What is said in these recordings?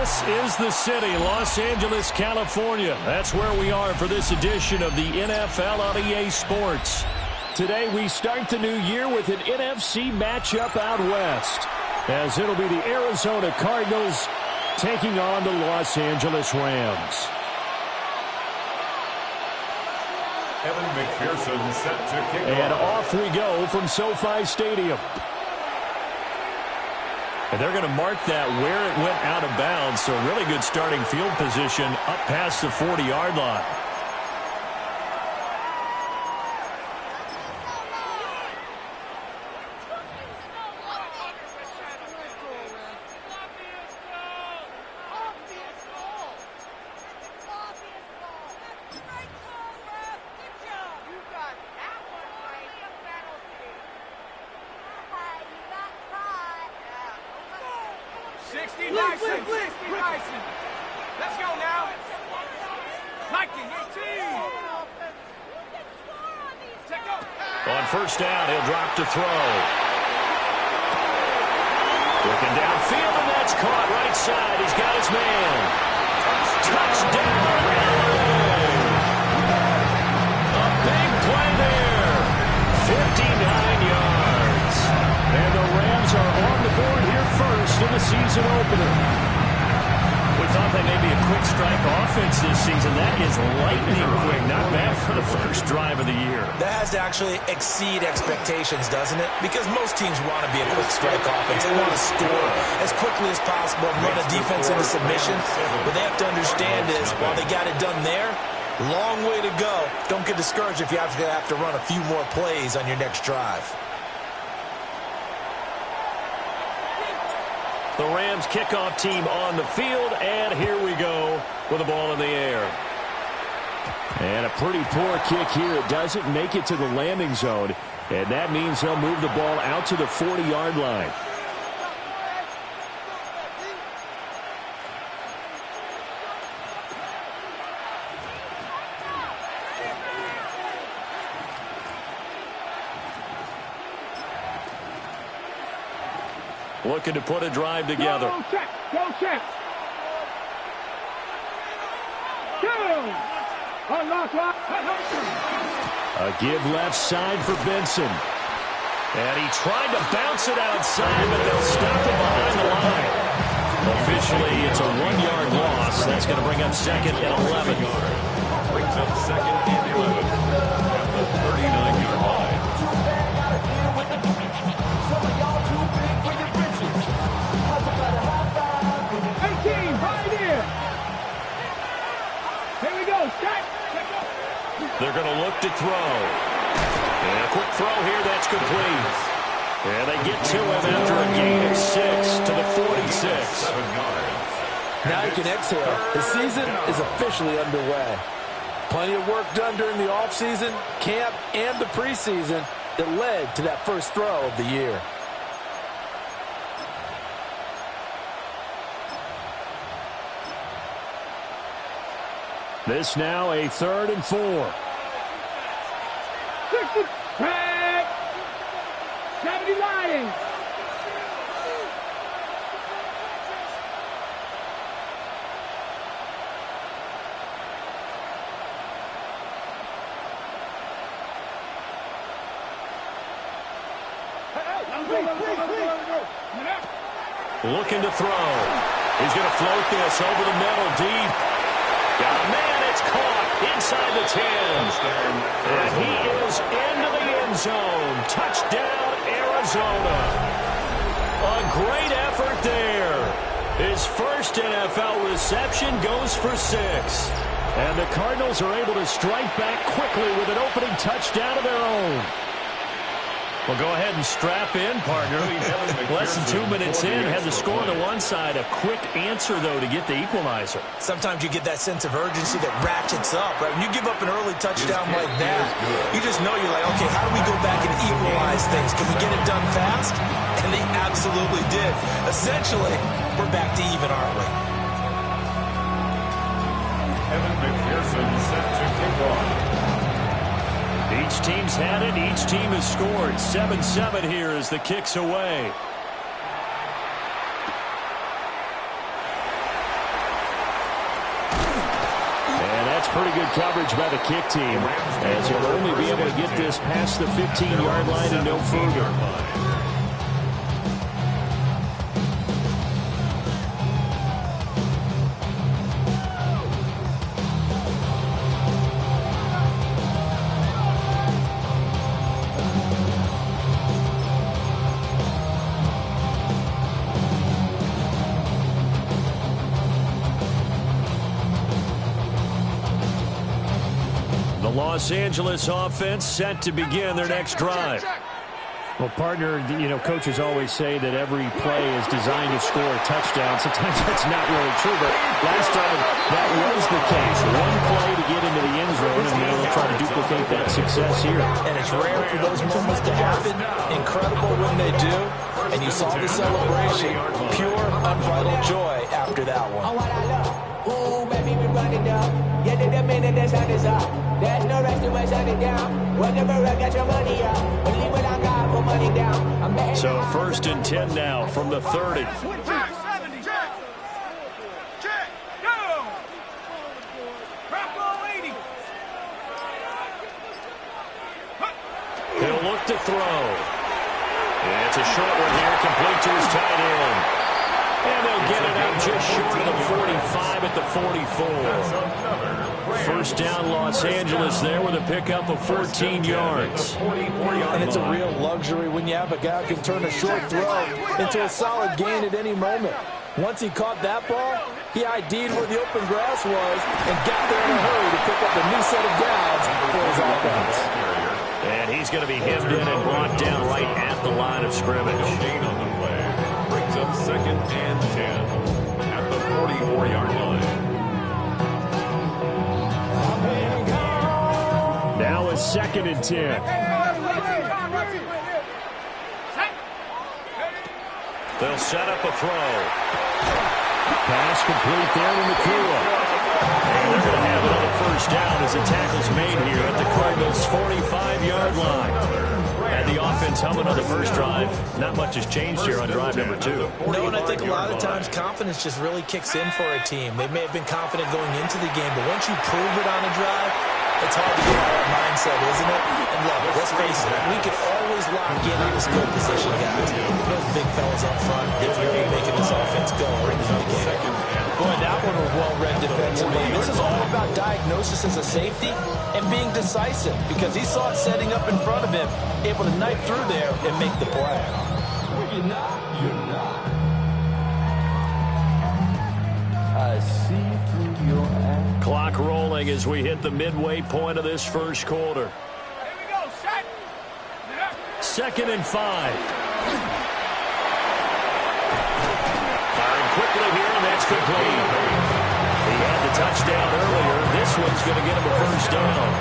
This is the city, Los Angeles, California. That's where we are for this edition of the NFL on EA Sports. Today we start the new year with an NFC matchup out west, as it'll be the Arizona Cardinals taking on the Los Angeles Rams. Evan McPherson set to kick and off. Off we go from SoFi Stadium. And they're going to mark that where it went out of bounds, so really good starting field position up past the 40-yard line. Let's go now. On first down, he'll drop to throw. Looking downfield, and that's caught right side. He's got his man. Touchdown, LA. A big play there. 59 yards. And the Rams are on the board here first in the season opener. We thought they may be a quick strike offense this season. That is lightning quick. Not bad for the first drive of the year. That has to actually exceed expectations, doesn't it? Because most teams want to be a quick strike offense. They want to score as quickly as possible and run a defense into submission. What they have to understand is, while they got it done there, long way to go. Don't get discouraged if you have to run a few more plays on your next drive. The Rams kickoff team on the field, and here we go with the ball in the air. And a pretty poor kick here. It doesn't make it to the landing zone, and that means they'll move the ball out to the 40-yard line. Looking to put a drive together. Go check. Go check. A give left side for Benson. And he tried to bounce it outside, but they'll stop it behind the line. Officially, it's a 1-yard loss. That's going to bring up second and 11. Brings up second and 11 at the 39-yard line. They're going to look to throw. And a quick throw here, that's complete. And they get to him after a gain of 6 to the 46. Now you can exhale. The season is officially underway. Plenty of work done during the offseason, camp, and the preseason that led to that first throw of the year. This now a 3rd and 4. 70 Lions. Looking to throw. He's going to float this over the middle deep. Got a man, it's caught inside the 10. And he is into the end zone. Touchdown, Arizona. A great effort there. His first NFL reception goes for 6. And the Cardinals are able to strike back quickly with an opening touchdown of their own. Well, go ahead and strap in, partner. Less than 2 minutes in, had the score on the one side. A quick answer, though, to get the equalizer. Sometimes you get that sense of urgency that ratchets up, right? When you give up an early touchdown like that, you just know you're like, okay, how do we go back and equalize things? Can we get it done fast? And they absolutely did. Essentially, we're back to even, aren't we? Evan McPherson set to kick off. Each team's had it. Each team has scored. 7-7 here as the kick's away. pretty good coverage by the kick team, as he'll only be able to get this past the 15-yard line and no further. Los Angeles offense set to begin their next drive. Well, partner, coaches always say that every play is designed to score a touchdown. Sometimes that's not really true, but last time that was the case. One play to get into the end zone, and now they'll try to duplicate that success here. And it's rare for those moments to happen. Incredible when they do. And you saw the celebration. Pure, unbridled joy after that one. Ooh, baby, we run it down. Yeah, the minute the sun is up. There's no rest to my shut it down. Whenever I got your money up, believe what I got, put money down. So 1st and 10 now from the 30. Check, 70, check. Check, go. Drop ball 80. He'll look to throw. And it's a short one here, complete to his tight end. And they'll get it out just short of the 45 at the 44. First down, Los Angeles there with a pickup of 14 yards. And it's a real luxury when you have a guy who can turn a short throw into a solid gain at any moment. Once he caught that ball, he ID'd where the open grass was and got there in a hurry to pick up a new set of downs for his offense. And he's going to be hemmed in and brought down right at the line of scrimmage. Gain on the play. Brings up 2nd and 10 at the 44-yard line. Now a 2nd and 10. They'll set up a throw. Pass complete there to Nakua. And they're going to have another first down as the tackle's made here at the Cardinals' 45-yard line. And the offense humming on the first drive. Not much has changed here on drive number 2. No, and I think a lot of times confidence just really kicks in for a team. They may have been confident going into the game, but once you prove it on a drive, it's hard to get out of that mindset, isn't it? And look, let's face it, we can always lock in on the skill position guys. Those big fellas up front, they're really making this offense go early in the game. Boy, that one was well-read defensively. This is all about diagnosis as a safety and being decisive because he saw it setting up in front of him, able to knife through there and make the play. You're not. I see through your eyes. Clock rolling as we hit the midway point of this first quarter. Here we go, set. 2nd and 5. Firing quickly here, and that's complete. He had the touchdown earlier. This one's going to get him a first down.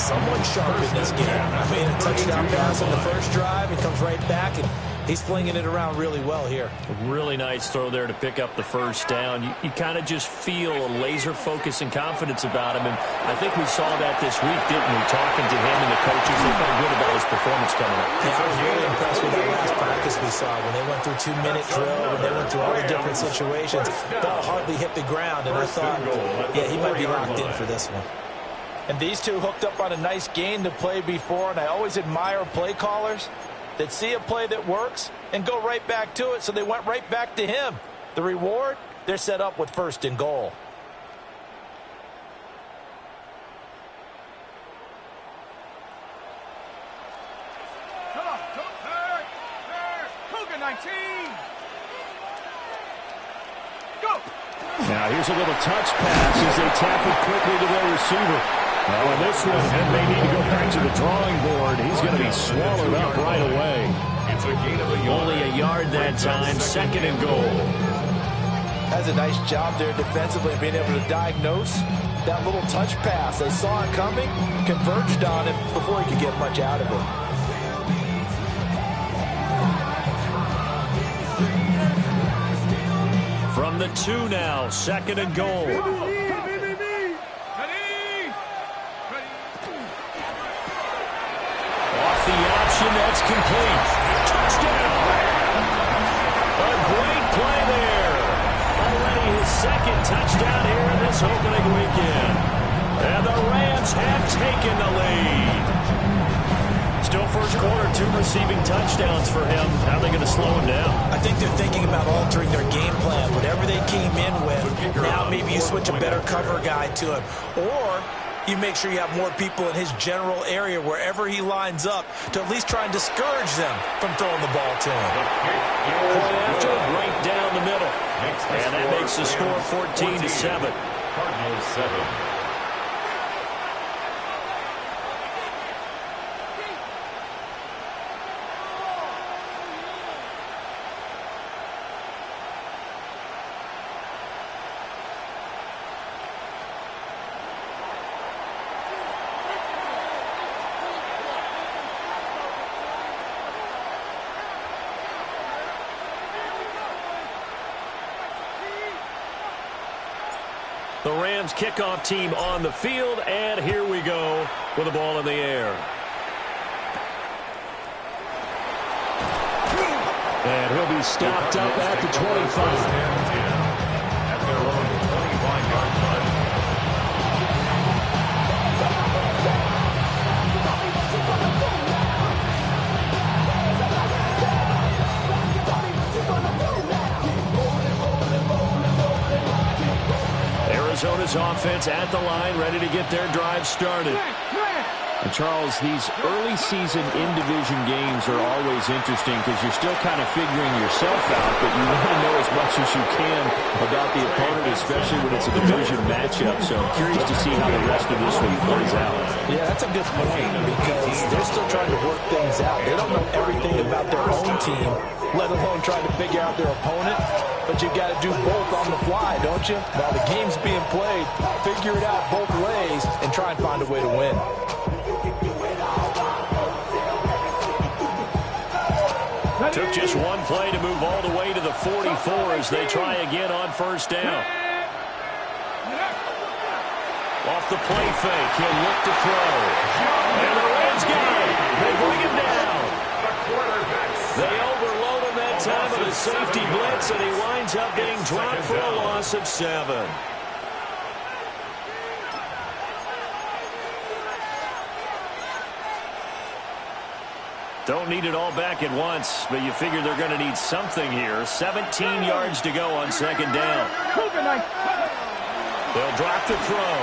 Someone sharp in this game. I mean, a touchdown pass on the first drive. He comes right back, and he's flinging it around really well here. A really nice throw there to pick up the first down. You kind of just feel a laser focus and confidence about him, and I think we saw that this week, didn't we? Talking to him and the coaches, they felt good about his performance coming up. Yeah, I was really impressed with that last practice we saw when they went through 2-minute drill, when they went through all the different situations. Ball hardly hit the ground, and I thought, yeah, he might be locked in for this one. And these two hooked up on a nice gain to play before, and I always admire play callers that see a play that works and go right back to it, so they went right back to him. The reward, they're set up with 1st and goal. Cougar 19. Go. Now here's a little touch pass as they tap it quickly to their receiver. Well, on this one, and they need to go back to the drawing board. He's going to be swallowed up right away. It's a gain of a yard. Only a yard that time, 2nd and goal. That's a nice job there defensively, being able to diagnose that little touch pass. They saw it coming, converged on it before he could get much out of it. From the 2 now, 2nd and goal. The option, that's complete. Touchdown! A great play there. Already his 2nd touchdown here in this opening weekend. And the Rams have taken the lead. Still first quarter, 2 receiving touchdowns for him. How are they going to slow him down? I think they're thinking about altering their game plan. Whatever they came in with, now maybe you switch a better cover guy to him. Or you make sure you have more people in his general area wherever he lines up to at least try and discourage them from throwing the ball to him. Point after, right down the middle. And that makes the score 14-7. Cardinals 7. The Rams kickoff team on the field, and here we go with the ball in the air. And he'll be stopped up at the 25. At their own 25-yard line. Arizona's offense at the line, ready to get their drive started. And Charles, these early season in-division games are always interesting because you're still kind of figuring yourself out, but you want to know as much as you can about the opponent, especially when it's a division matchup. So I'm curious to see how the rest of this week plays out. Yeah, that's a good point because they're still trying to work things out. They don't know everything about their own team, let alone trying to figure out their opponent. But you got to do both on the fly, don't you? While the game's being played, figure it out both ways and try and find a way to win. Took just one play to move all the way to the 44 as they try again on first down. Off the play fake, he'll look to throw. And the Rams got it. They bring him down. They overload him that time with a safety blitz, and he winds up being dropped for a loss of 7. Don't need it all back at once, but you figure they're going to need something here. 17 yards to go on second down. They'll drop the throw.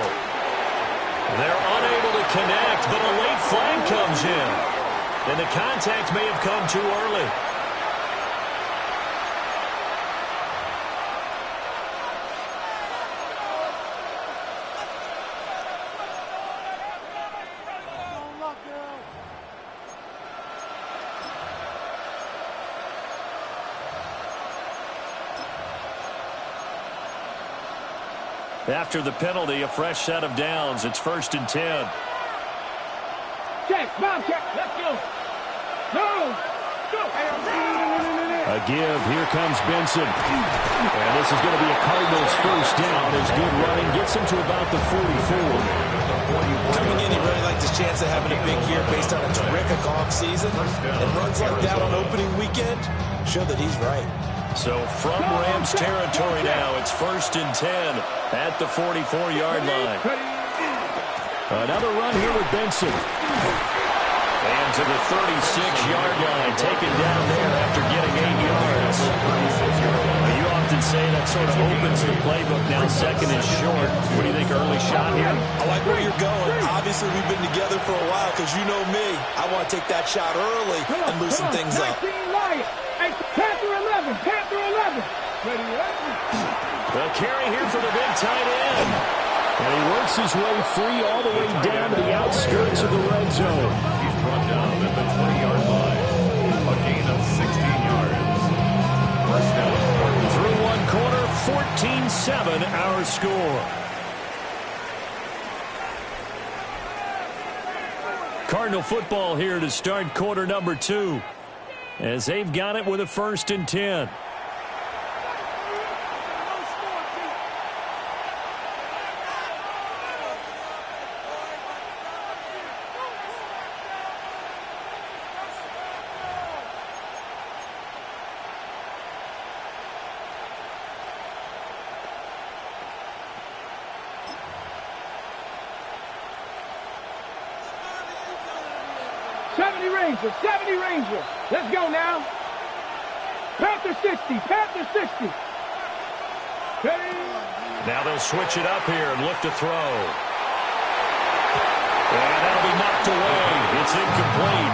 They're unable to connect, but a late flag comes in. And the contact may have come too early. After the penalty, a fresh set of downs. It's 1st and 10. Check, bomb check, let's go. Go. A give. Here comes Benson. And this is going to be a Cardinals first down. His good running gets him to about the 44. Coming in, he really liked his chance of having a big year based on a terrific offseason. And runs like that on opening weekend show that he's right. So from Rams territory now, it's 1st and 10 at the 44-yard line. Another run here with Benson. And to the 36-yard line, taken down there after getting 8 yards. You often say that sort of opens the playbook. Now 2nd is short. What do you think, early shot here? I like where you're going. Obviously, we've been together for a while because you know me. I want to take that shot early and loosen things up. Panther 11, Panther 11. Ready up. The carry here for the big tight end. And he works his way free all the way down to the outskirts of the red zone. He's brought down at the 20-yard line. A gain of 16 yards. First down. Through one quarter, 14-7 our score. Cardinal football here to start quarter number 2. As they've got it with a 1st and 10. 70 Ranger, 70 Ranger. Let's go now. Panther 60, Panther 60. Hey. Now they'll switch it up here and look to throw. And that'll be knocked away. It's incomplete.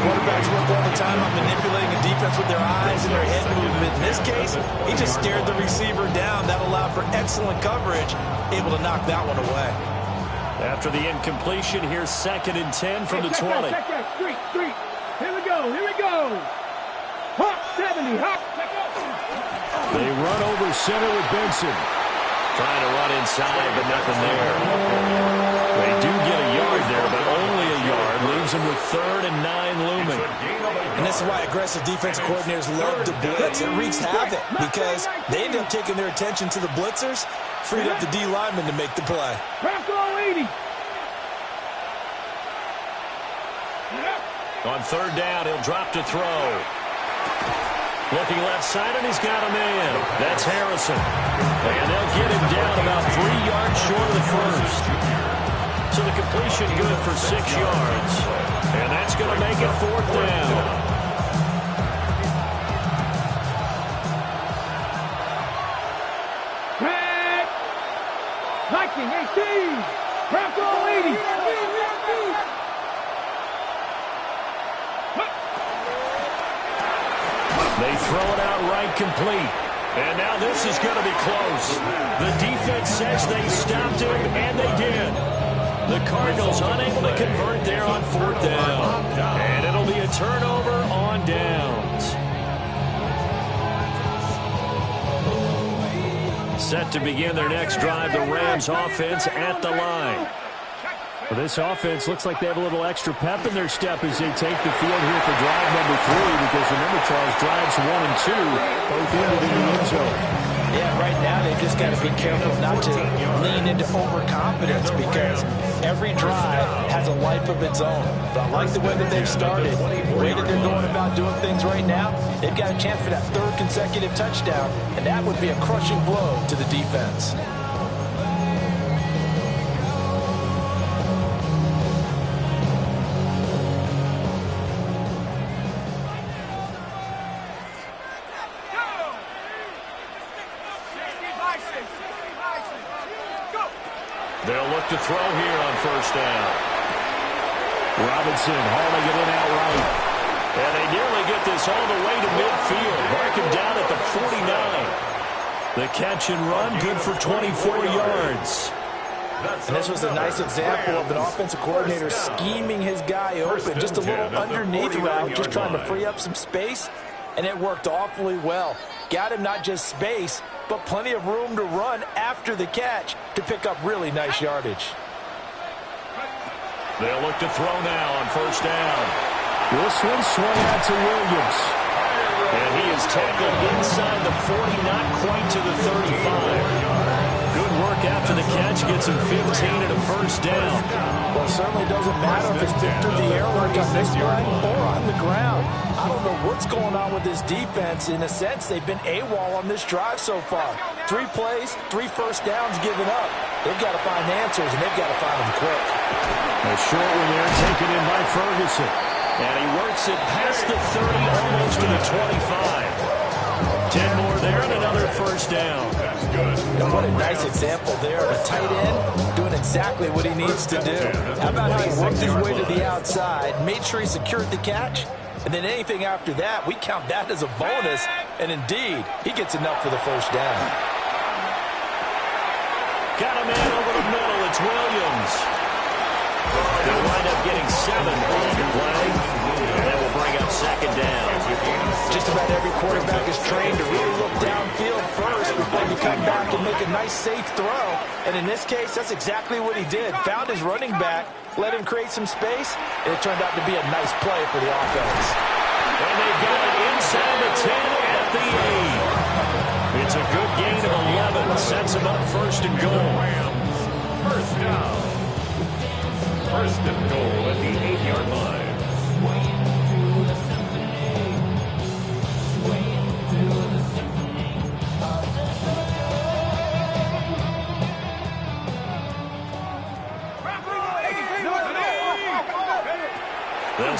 Quarterbacks work all the time on manipulating a defense with their eyes and their head movement. In this case, he just stared the receiver down. That allowed for excellent coverage, able to knock that one away. After the incompletion, here's 2nd and 10 from the 20. Check that, street. Here we go. Hop 70, hop. They run over center with Benson. Trying to run inside, but nothing there. They do get a yard there, but only a yard. Leaves them with 3rd and 9 looming. And this is why aggressive defense coordinators love to blitz. It wreaks havoc because they end up taking their attention to the blitzers, freed up the D lineman to make the play. Panther 80. On 3rd down, he'll drop to throw. Looking left side, and he's got a man. That's Harrison. And they'll get him down about 3 yards short of the first. So the completion good for 6 yards. And that's going to make it 4th down. Back. 1918. Panther 80. They throw it out right complete. And now this is going to be close. The defense says they stopped him, and they did. The Cardinals unable to convert there on 4th down. And it'll be a turnover on downs. Set to begin their next drive, the Rams offense at the line. Well, this offense looks like they have a little extra pep in their step as they take the field here for drive number 3, because remember, Charles, drives 1 and 2 both ended in the end zone. Yeah, right now they've just got to be careful not to lean into overconfidence, because every drive has a life of its own. But I like the way that they've started, the way that they're going about doing things right now. They've got a chance for that 3rd consecutive touchdown, and that would be a crushing blow to the defense. They'll look to throw here on 1st down. Robinson hauling it in outright. And they nearly get this all the way to midfield. Mark him down at the 49. The catch and run, good for 24 yards. And this was a nice example of an offensive coordinator scheming his guy open. Just a little underneath route, just trying to free up some space. And it worked awfully well. Got him not just space, but plenty of room to run after the catch to pick up really nice yardage. They'll look to throw now on 1st down. This one swung out to Williams. And he is tackled inside the 40, not quite to the 35. Good work after the catch, gets him 15 and a 1st down. Well, it certainly doesn't matter if it's been through the air like on this play or on the ground. I don't know what's going on with this defense. In a sense, they've been AWOL on this drive so far. 3 plays, 3 first downs given up. They've got to find answers, and they've got to find them quick. A short one there, taken in by Ferguson. And he works it past the 30, almost to the 25. 10 more there and another 1st down. That's good. And what a nice example there of a tight end doing exactly what he needs to do. How about how he worked his way to the outside, made sure he secured the catch, and then anything after that, we count that as a bonus. And indeed, he gets enough for the 1st down. Got a man over the middle. It's Williams. They'll wind up getting 7 on the play. And that will bring up 2nd down. Just about every quarterback is trained to really look downfield first before you come back and make a nice, safe throw. And in this case, that's exactly what he did. Found his running back, let him create some space, and it turned out to be a nice play for the offense. And they got it inside the 10 at the 8. It's a good gain of 11. Sets him up 1st and goal. 1st down. 1st and goal at the 8-yard line. They'll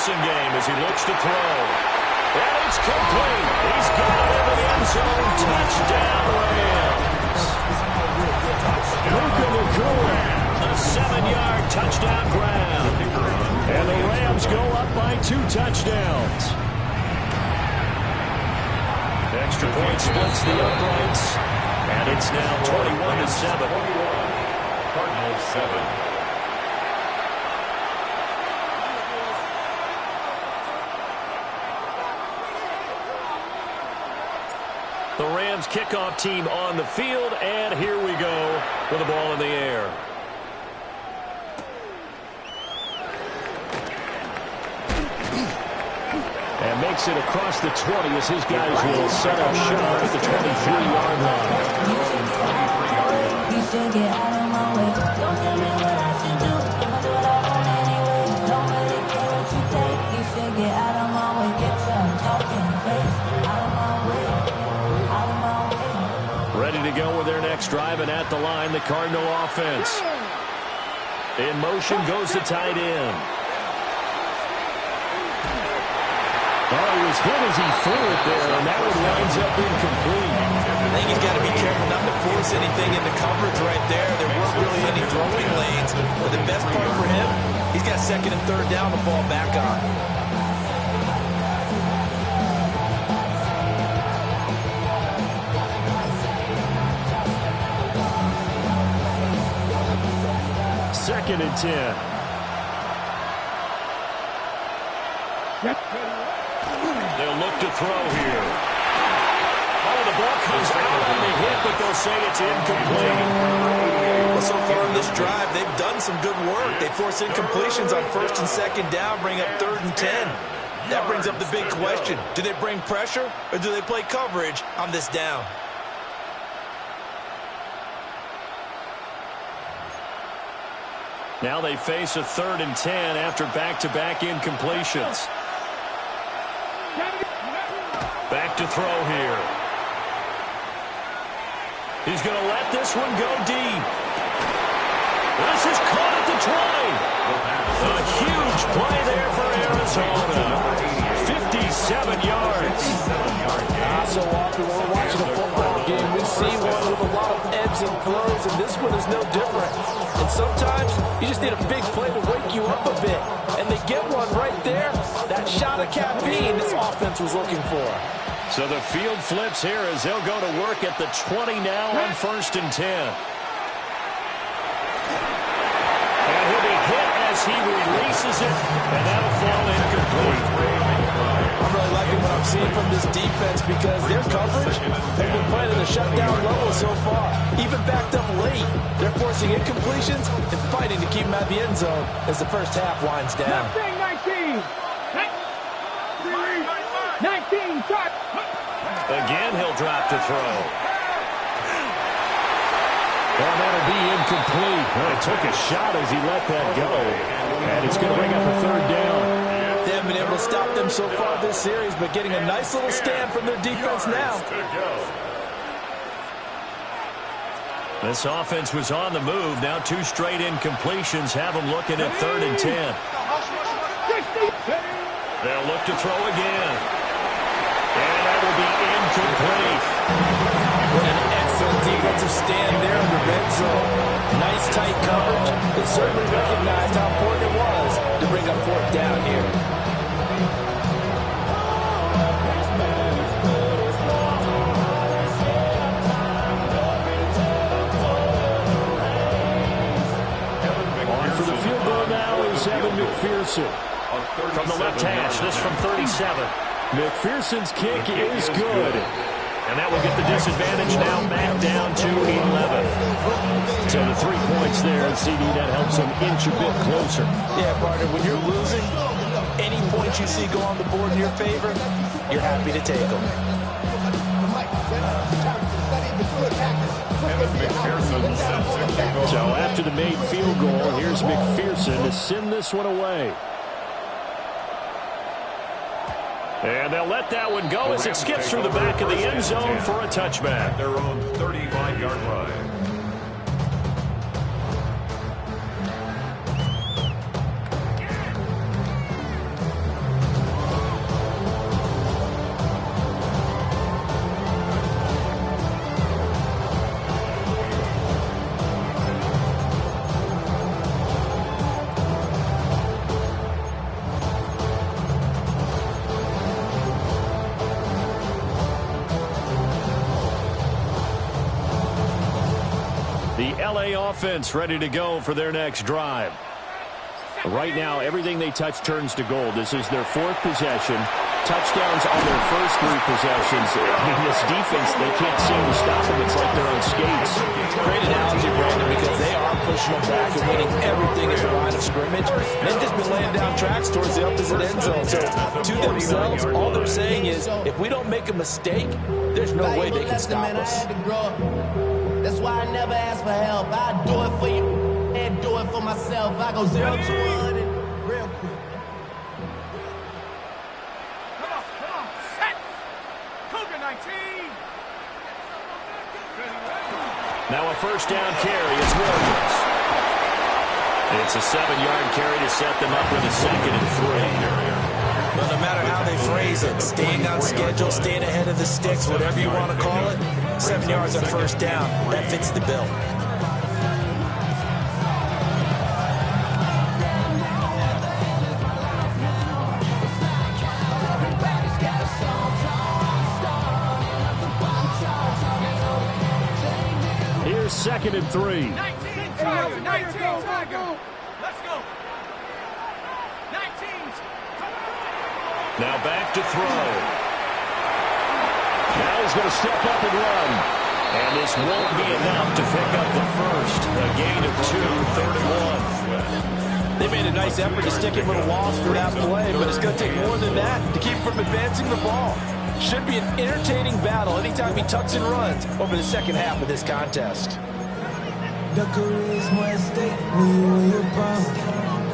passing game as he looks to throw. And it's complete. He's got it into the end zone. Touchdown, Rams. A 7-yard touchdown grab. And the Rams go up by 2 touchdowns. Extra point splits the uprights. And it's now 21-7. Cardinals 7. The Rams kickoff team on the field, and here we go with the ball in the air. And makes it across the 20 as his guys will set up shop at the 23-yard line. You should get out of my way. Don't tell me what I should do. I'ma do what I want anyway. Don't really care what you take. You should get out of my way. Get your talking face out of my way. Out of my way. Ready to go with their next drive, and at the line, the Cardinal offense. In motion goes the tight end. Oh, he was hit as he threw it there, and that one winds up incomplete. I think he's got to be careful not to force anything into coverage right there. There weren't really any throwing lanes. But the best part for him, he's got 2nd and 3rd down to fall back on. Second and 10. They'll look to throw here. Oh, the ball comes out on the hit, but they'll say it's incomplete. Well, so far in this drive, they've done some good work. They force incompletions on 1st and 2nd down, bring up 3rd and 10. That brings up the big question. Do they bring pressure, or do they play coverage on this down? Now they face a 3rd and 10 after back-to-back incompletions. Back to throw here. He's going to let this one go deep. This is caught at the 20. A huge play there for Arizona. 57 yards. So often when we're watching a football game, we see one with a lot of ebbs and flows, and this one is no different. And sometimes you just need a big play to wake you up a bit. And they get one right there. That shot of caffeine this offense was looking for. So the field flips here as they'll go to work at the 20 now on 1st and 10. And he'll be hit as he releases it, and that'll fall incomplete. I'm really liking what I'm seeing from this defense because their coverage, they've been playing at a shutdown level so far. Even backed up late, they're forcing incompletions and fighting to keep them out of the end zone as the first half winds down. 19. 19, shot. Again, he'll drop to throw. Well, that'll be incomplete. Well, he took a shot as he let that go. And it's going to bring up a 3rd down. They haven't been able to stop them so far this series, but getting a nice little stand from their defense now. This offense was on the move. Now 2 straight incompletions have them looking at 3rd and 10. They'll look to throw again. And that will be incomplete. What an excellent defensive stand there in the red zone. Nice tight coverage. They certainly recognized how important it was to bring up 4th down here. On for the field goal now is Evan McPherson. From the left hash, this from 37. McPherson's kick is good. And that will get the disadvantage now back down to 11. So the 3 points there, and CD, that helps them inch a bit closer. Yeah, partner, when you're losing, any points you see go on the board in your favor, you're happy to take them. So after the made field goal, here's McPherson to send this one away. And they'll let that one go as it skips through the back of the end zone for a touchback. Their own 35-yard line. The LA offense ready to go for their next drive. Right now, everything they touch turns to gold. This is their fourth possession. Touchdowns on their first three possessions. I mean, this defense, they can't seem to stop them. It's like they're on skates. Great analogy, Brandon, because they are pushing them back and winning everything at the line of scrimmage. They've just been laying down tracks towards the opposite end zone. So to themselves, all they're saying is, if we don't make a mistake, there's no way they can stop us. That's why I never ask for help. I do it for you and do it for myself. I go 0 to 100 real quick. Come on, set. Cougar 19. Now a first down carry is Williams. It's a 7-yard carry to set them up with a 2nd and 3. But no matter how they phrase it, staying on schedule, staying ahead of the sticks, whatever you want to call it, 7 yards on first down, that fits the bill. Here's 2nd and 3. 19 Tiger, 19 Tiger. Let's go. 19s. Now back to throw. Now he's going to step up and run. And this won't be enough to pick up the first. A gain of 2, 3rd and 1. They made a nice effort to stick him with a loss for that play, but it's going to take more than that to keep him from advancing the ball. Should be an entertaining battle anytime he tucks and runs over the second half of this contest. The career is more at stake when you in your prime.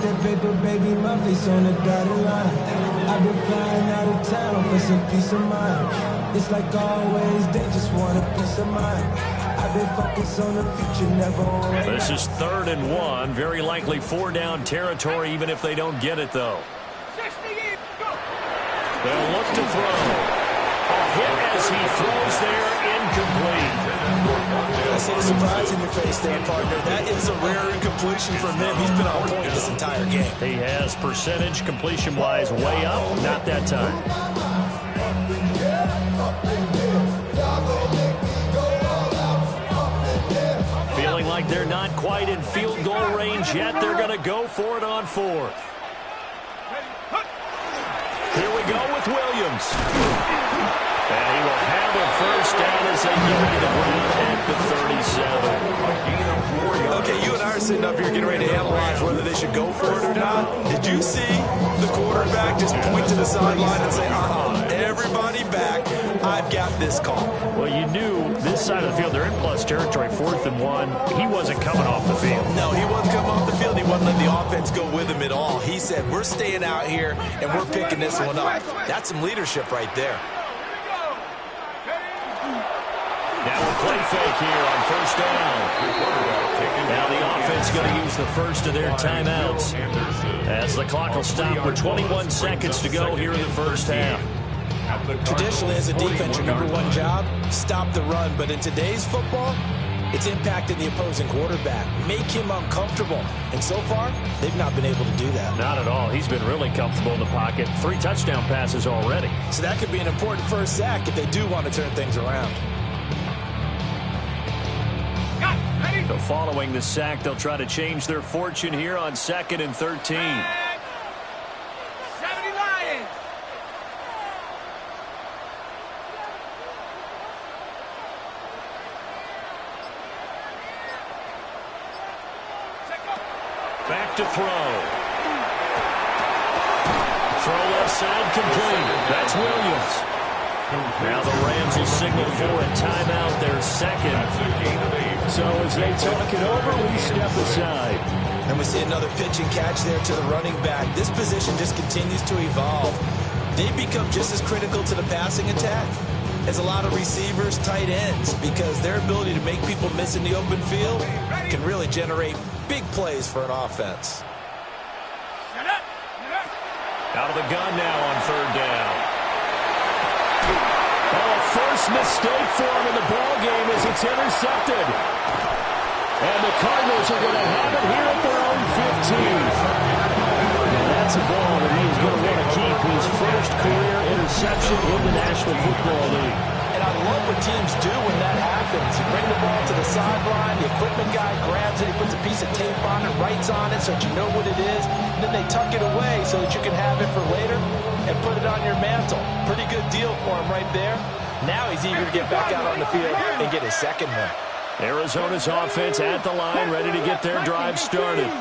That paper, baby, my face on the dotted line. I've been flying out of town for some peace of mind. It's like always, they just want a peace of mind. I've been focused on the future, never on. This is 3rd and 1. Very likely 4-down territory, even if they don't get it, though. 60, go. They'll look to throw. A hit as he throws there, incomplete. I see the surprise in your face there, partner. That is a rare incompletion from him. He's been on point this entire game. He has percentage completion-wise way up. Not that time. Feeling like they're not quite in field goal range yet. They're going to go for it on 4th. Here we go with Williams. And he will have a first down as they get ready to bring it at the 37. Okay, you and I are sitting up here getting ready to analyze whether they should go for it or not. Did you see the quarterback just point to the sideline and say, everybody back, I've got this call? Well, you knew this side of the field, they're in plus territory, 4th and 1. He wasn't coming off the field. No, he wasn't coming off the field. He wasn't letting the offense go with him at all. He said, we're staying out here, and we're picking this one up. That's some leadership right there. Now a play fake here on first down. Now the offense going to use the first of their timeouts as the clock will stop with 21 seconds to go here in the first half. Traditionally, as a defense, your number one job, stop the run. But in today's football, it's impacting the opposing quarterback. Make him uncomfortable. And so far, they've not been able to do that. Not at all. He's been really comfortable in the pocket. 3 touchdown passes already. So that could be an important first sack if they do want to turn things around. So following the sack, they'll try to change their fortune here on 2nd and 13. 70 Lions. Back to throw. Throw left side complete. That's Williams. Now the Rams will signal for a timeout, their second. So as they talk it over, we step aside. And we see another pitch and catch there to the running back. This position just continues to evolve. They become just as critical to the passing attack as a lot of receivers, tight ends, because their ability to make people miss in the open field can really generate big plays for an offense. Out of the gun now on 3rd down. First mistake for him in the ball game as it's intercepted. And the Cardinals are going to have it here at their own 15. And that's a ball that he's going to want to keep, his first career interception in the National Football League. And I'll love what teams do when that happens. You bring the ball to the sideline, the equipment guy grabs it, he puts a piece of tape on it, writes on it so that you know what it is, and then they tuck it away so that you can have it for later and put it on your mantle. Pretty good deal for him right there. Now he's eager to get back out on the field and get his second one. Arizona's offense at the line, ready to get their drive started.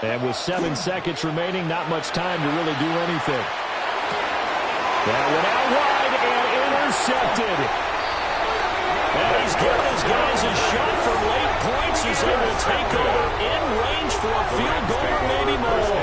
And with 7 seconds remaining, not much time to really do anything. That went out wide and intercepted. And he's given his guys a shot for late points as they will take over in range for a field goal or maybe more.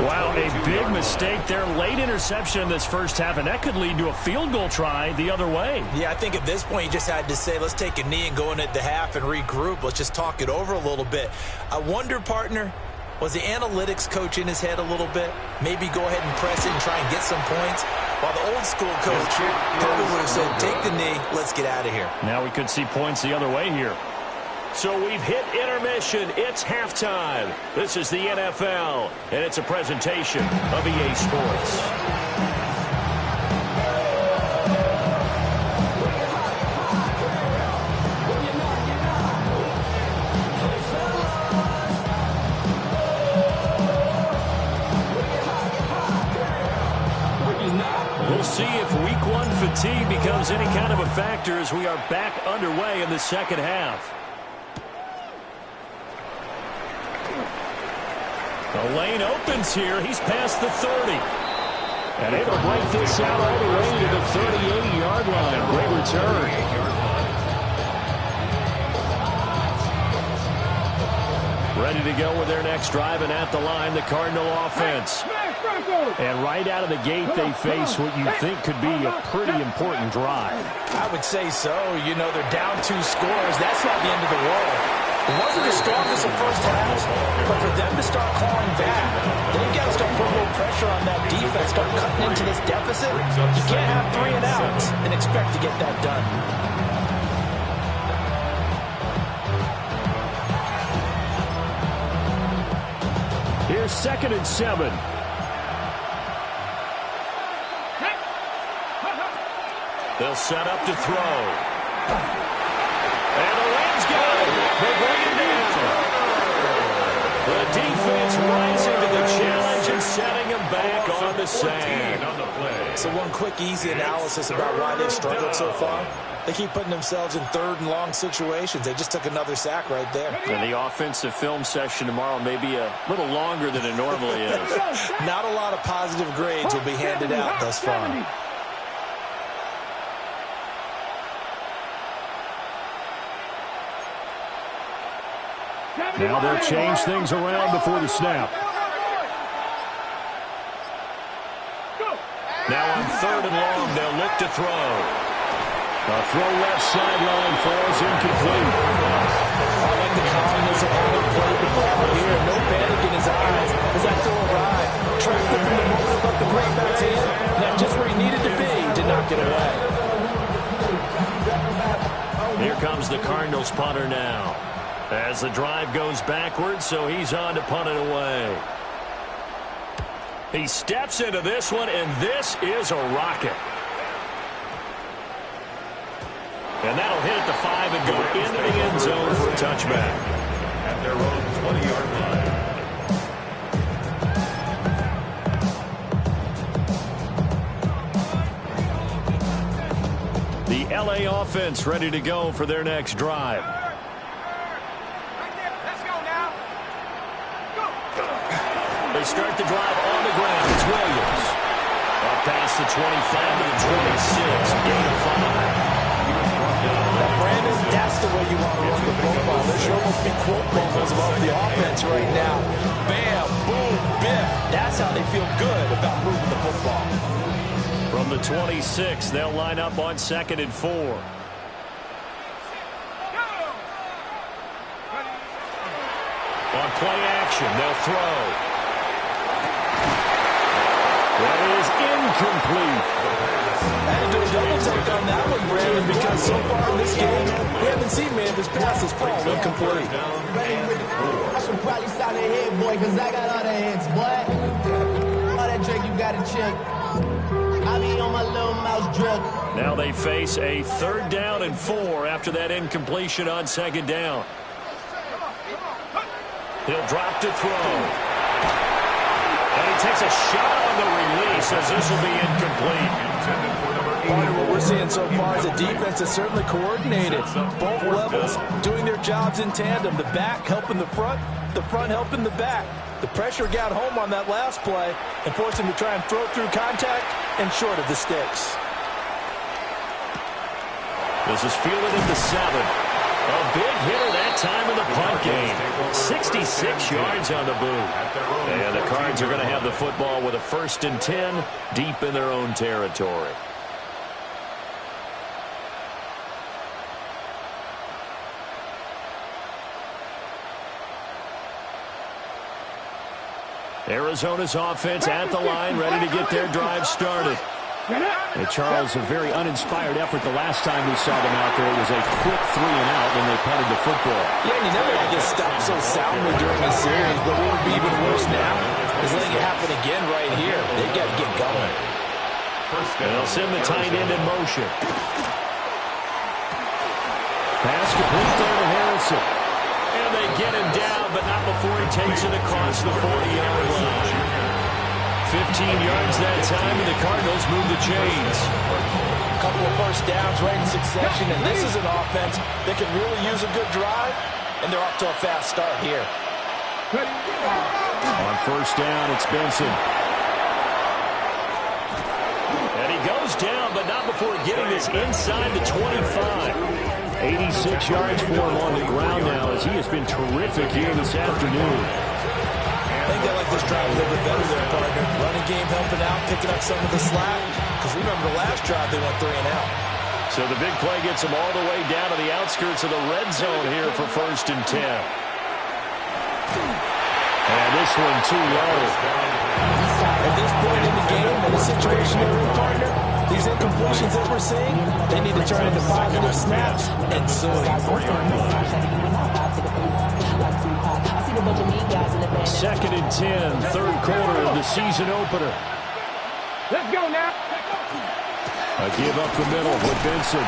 Wow, a big mistake there. Late interception in this first half, and that could lead to a field goal try the other way. Yeah, I think at this point you just had to say, let's take a knee and go into the half and regroup. Let's just talk it over a little bit. I wonder, partner, was the analytics coach in his head a little bit? Maybe go ahead and press it and try and get some points? While the old school coach probably would have said, take the knee, let's get out of here. Now we could see points the other way here. So we've hit intermission. It's halftime. This is the NFL, and it's a presentation of EA Sports. We'll see if Week 1 fatigue becomes any kind of a factor as we are back underway in the second half. The lane opens here. He's past the 30. And able to break this out all the way to the 38-yard line. Great return. Ready to go with their next drive, and at the line, the Cardinal offense. And right out of the gate, they face what you think could be a pretty important drive. I would say so. You know, they're down 2 scores. That's not the end of the world. It wasn't the strongest in first half, but for them to start clawing back, they've got to start putting a little pressure on that defense, start cutting into this deficit. You can't have 3 and outs and expect to get that done. Here's 2nd and 7. They'll set up to throw. And the Rams got it. They bring it down. The defense rising to the challenge and setting him back on the sand. So one quick, easy analysis about why they've struggled so far. They keep putting themselves in 3rd and long situations. They just took another sack right there. And the offensive film session tomorrow may be a little longer than it normally is. Not a lot of positive grades will be handed out thus far. Now they'll change things around before the snap. Now on 3rd and long, they'll look to throw. A throw left sideline falls incomplete. I like the calmness of how he played the ball here. No panic in his eyes as that throw arrived. Tracked it from the moment about the quarterback's hand. That's just where he needed to be to knock it away. Here comes the Cardinals punter now. As the drive goes backwards, so he's on to punt it away. He steps into this one, and this is a rocket. And that'll hit at the 5 and go into the end zone for a touchback. At their own 20-yard line. The LA offense ready to go for their next drive. They start the drive on the ground. It's Williams. Up past the 25 to the 26. Gain of 5. Now, Brandon, that's the way you want to run the football. There should almost be quote bubbles above the offense right now. Bam, boom, biff. That's how they feel good about moving the football. From the 26, they'll line up on 2nd and 4. On play action, they'll throw. That is incomplete. I had to do a double take on that one, Brandon, because so far in this game, we haven't seen many of his passes fall incomplete. I should probably sign a hit, boy, because I got all the hits, boy. All that drink, you got to chill. I I be on my little mouse drill. Now they face a 3rd down and 4 after that incompletion on 2nd down. He'll drop to throw. And he takes a shot on the release as this will be incomplete. Partner, what we're seeing so far is the defense is certainly coordinated. Both levels doing their jobs in tandem. The back helping the front helping the back. The pressure got home on that last play and forced him to try and throw through contact and short of the sticks. This is fielded at the 7. A big hitter that time in the punt game. 66 yards on the boot. And the Cards are going to have the football with a 1st and 10 deep in their own territory. Arizona's offense at the line, ready to get their drive started. And Charles, a very uninspired effort the last time we saw them out there. It was a quick 3 and out when they punted the football. Yeah, and you never get stopped so soundly during the series, but what would be even worse now is letting it happen again right here. They've got to get going. And they'll send the tight end in motion. Pass complete there to Harrison. And they get him down, but not before he takes it across the 40-yard line. 15 yards that time, and the Cardinals move the chains. A couple of first downs right in succession, and this is an offense that can really use a good drive, and they're off to a fast start here. On 1st down, it's Benson. And he goes down, but not before getting this inside the 25. 86 yards for him on the ground now, as he has been terrific here this afternoon. I think they like this drive a little bit better there, partner. Running game helping out, picking up some of the slack. Because remember the last drive, they went 3 and out. So the big play gets them all the way down to the outskirts of the red zone here for 1st and 10. And this one too low. At this point in the game, in the situation they're in, partner, these incompletions that we're seeing, they need to turn into positive snaps and soon. 2nd and 10, 3rd quarter of the season opener. Let's go now. A give up the middle with Benson.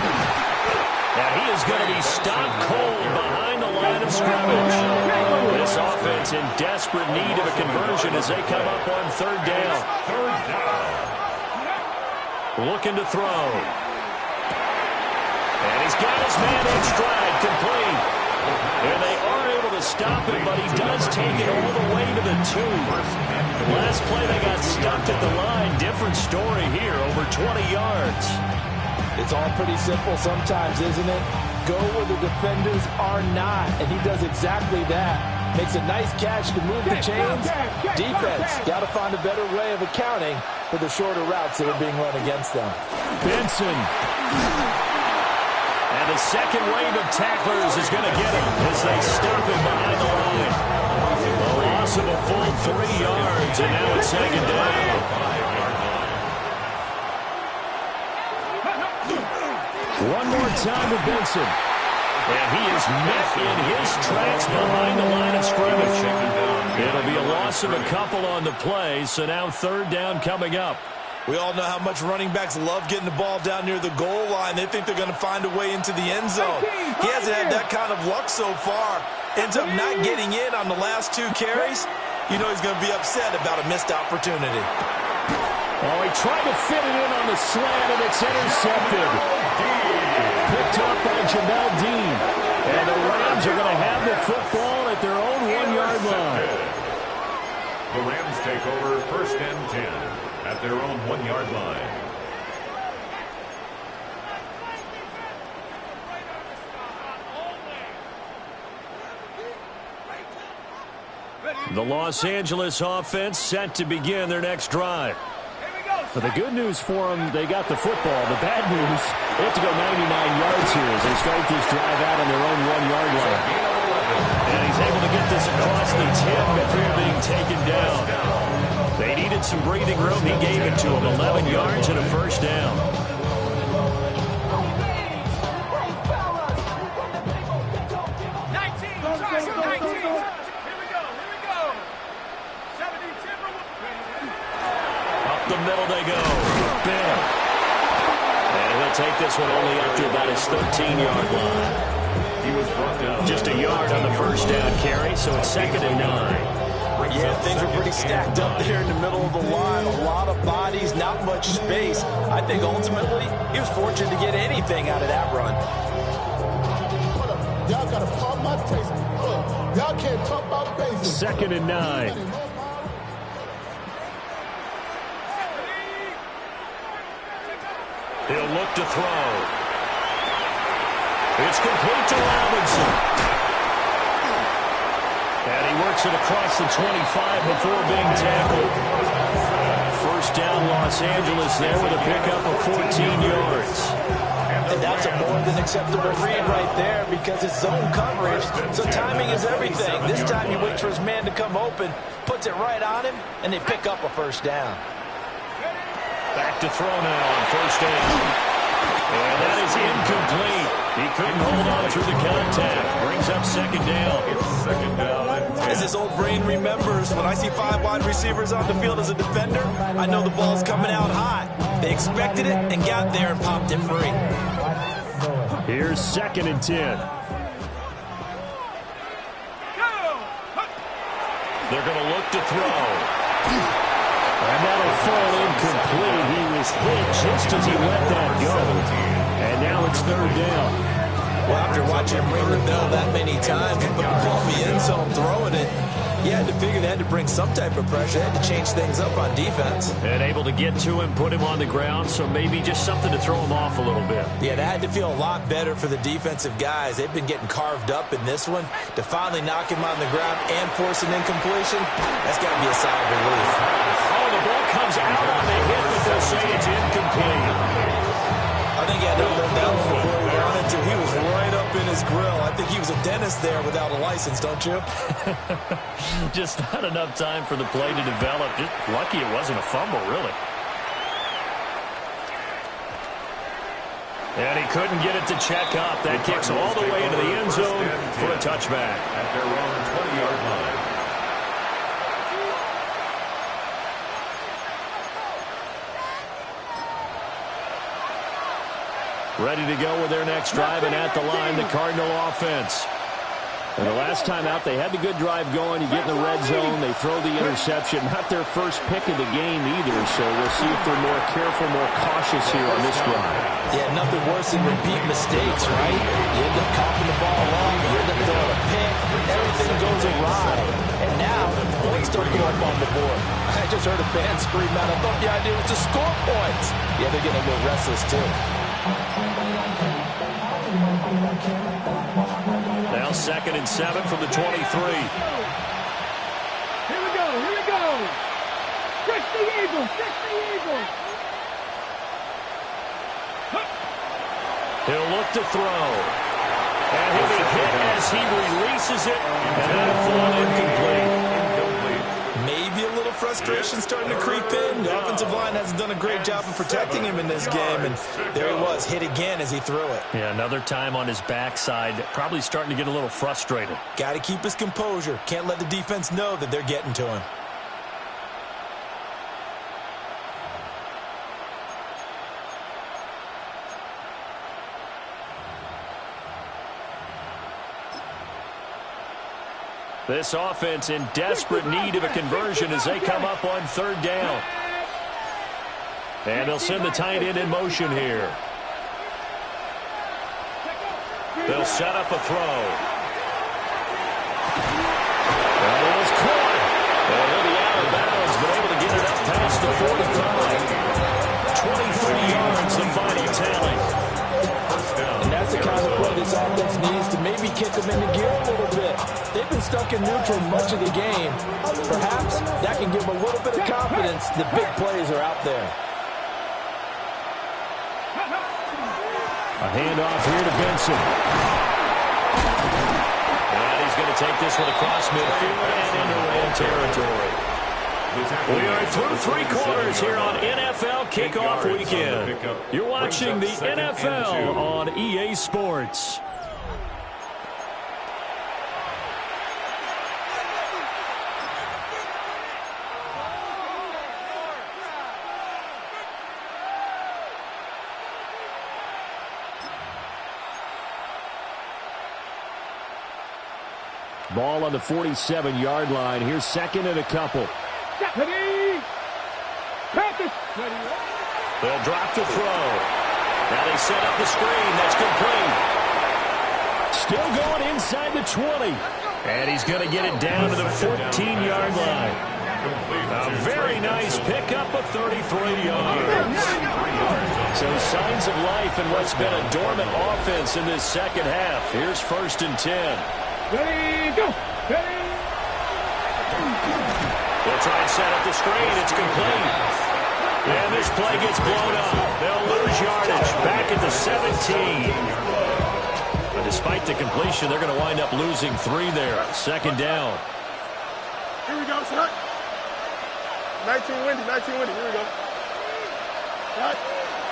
Now he is going to be stopped cold behind the line of scrimmage. This offense in desperate need of a conversion as they come up on 3rd down. Looking to throw. And he's got his man in stride, complete. And they are able to stop him, but he does take it all the way to the 2. Last play, they got stuffed at the line. Different story here, over 20 yards. It's all pretty simple sometimes, isn't it? Go where the defenders are not, and he does exactly that. Makes a nice catch to move the chains. Defense got to find a better way of accounting for the shorter routes that are being run against them. Benson. And the second wave of tacklers is going to get him as they stop him behind the line. A loss of a full 3 yards, and now it's 2nd down. One more time with Benson. And he is met in his tracks behind the line of scrimmage. It'll be a loss of a couple on the play, so now 3rd down coming up. We all know how much running backs love getting the ball down near the goal line. They think they're going to find a way into the end zone. He hasn't had that kind of luck so far. Ends up not getting in on the last 2 carries. You know he's going to be upset about a missed opportunity. Oh, he tried to fit it in on the slant, and it's intercepted. Picked up by Jamel Dean. And the Rams are going to have the football at their own 1-yard line. The Rams take over 1st and 10 at their own 1-yard line. The Los Angeles offense set to begin their next drive. But the good news for them, they got the football. The bad news, they have to go 99 yards here as they start this drive out on their own 1-yard line. And he's able to get this across the 10 before being taken down. They needed some breathing room. He gave it to them. 11 yards and a 1st down. Up the middle they go. Bell. to take this one only up to about his 13-yard line. He was brought down. Just a yard on the first down carry, so it's 2nd and 9. Yeah, things are pretty stacked up there in the middle of the line. A lot of bodies, not much space. I think ultimately he was fortunate to get anything out of that run. Y'all got to pump my taste. Y'all can't talk about basics. 2nd and 9. He'll look to throw. It's complete to Robinson. And he works it across the 25 before being tackled. First down, Los Angeles there with a pickup of 14 yards. And that's a more than acceptable read right there because it's zone coverage, so timing is everything. This time he waits for his man to come open, puts it right on him, and they pick up a first down. Back to throw now on first down. And that is incomplete. He couldn't hold on through the contact. Brings up 2nd down. It's 2nd down and 10. As his old brain remembers, when I see 5 wide receivers on the field as a defender, I know the ball's coming out hot. They expected it and got there and popped it free. Here's 2nd and 10. They're going to look to throw. And that'll fall incomplete. He was hit just as he let that go. And now it's 3rd down. Well, after watching him ring the bell that many times and put the ball in the end zone throwing it, you had to figure they had to bring some type of pressure. They had to change things up on defense. And able to get to him, put him on the ground, so maybe just something to throw him off a little bit. Yeah, that had to feel a lot better for the defensive guys. They've been getting carved up in this one. To finally knock him on the ground and force an incompletion, that's got to be a sigh of relief. Oh, the ball comes out on the hit, but they'll say it's incomplete. I think he had to hold down before he wanted to. He was right up in his grill. I think he was a dentist there without a license, don't you? Just not enough time for the play to develop. Just lucky it wasn't a fumble, really. And he couldn't get it to check up. That kicks all the way into the end zone for a touchback. At their own 20-yard line. Ready to go with their next drive, and at the line, the Cardinal offense. And the last time out, they had the good drive going. You get in the red zone, they throw the interception. Not their first pick of the game either, so we'll see if they're more careful, more cautious here on this drive. Yeah, nothing worse than repeat mistakes, right? You end up coughing the ball off, you end up throwing a pick, everything goes awry. And now, points don't go up on the board. I just heard a fan scream out, I thought the idea was to score points. Yeah, they're getting a little restless, too. Now 2nd and 7 from the 23. Here we go, here we go. Stretch the Eagles, stretch the Eagles. He'll look to throw. And he'll be hit as he releases it, and that'll fall incomplete. Maybe a little frustration starting to creep in. The offensive line hasn't done a great job of protecting him in this game, and there he was, hit again as he threw it. Yeah, another time on his backside, probably starting to get a little frustrated. Got to keep his composure. Can't let the defense know that they're getting to him. This offense in desperate need of a conversion as they come up on 3rd down. And they'll send the tight end in motion here. They'll set up a throw. And it is caught. And he'll be out of bounds, but able to get it up past the 45. 23 yards, the final tally. And that's the kind of play this offense needs to maybe kick them into gear a little bit. They've been stuck in neutral much of the game. Perhaps that can give them a little bit of confidence that big plays are out there. A handoff here to Benson. And he's going to take this one across midfield and into Ram territory. We are through 3 quarters here on NFL Kickoff Weekend. You're watching the NFL on EA Sports. Ball on the 47-yard line. Here's second and a couple. Ready. Panthers. They'll drop to throw. Now they set up the screen. That's complete. Still going inside the 20. And he's going to get it down to the 14-yard line. A very nice pickup of 33 yards. So signs of life in what's been a dormant offense in this second half. Here's 1st and 10. Ready, go. Ready. They'll try and set up the screen. It's complete. And this play gets blown up. They'll lose yardage back at the 17. But despite the completion, they're going to wind up losing 3 there. 2nd down. Here we go, son. 19 windy. Here we go. Right.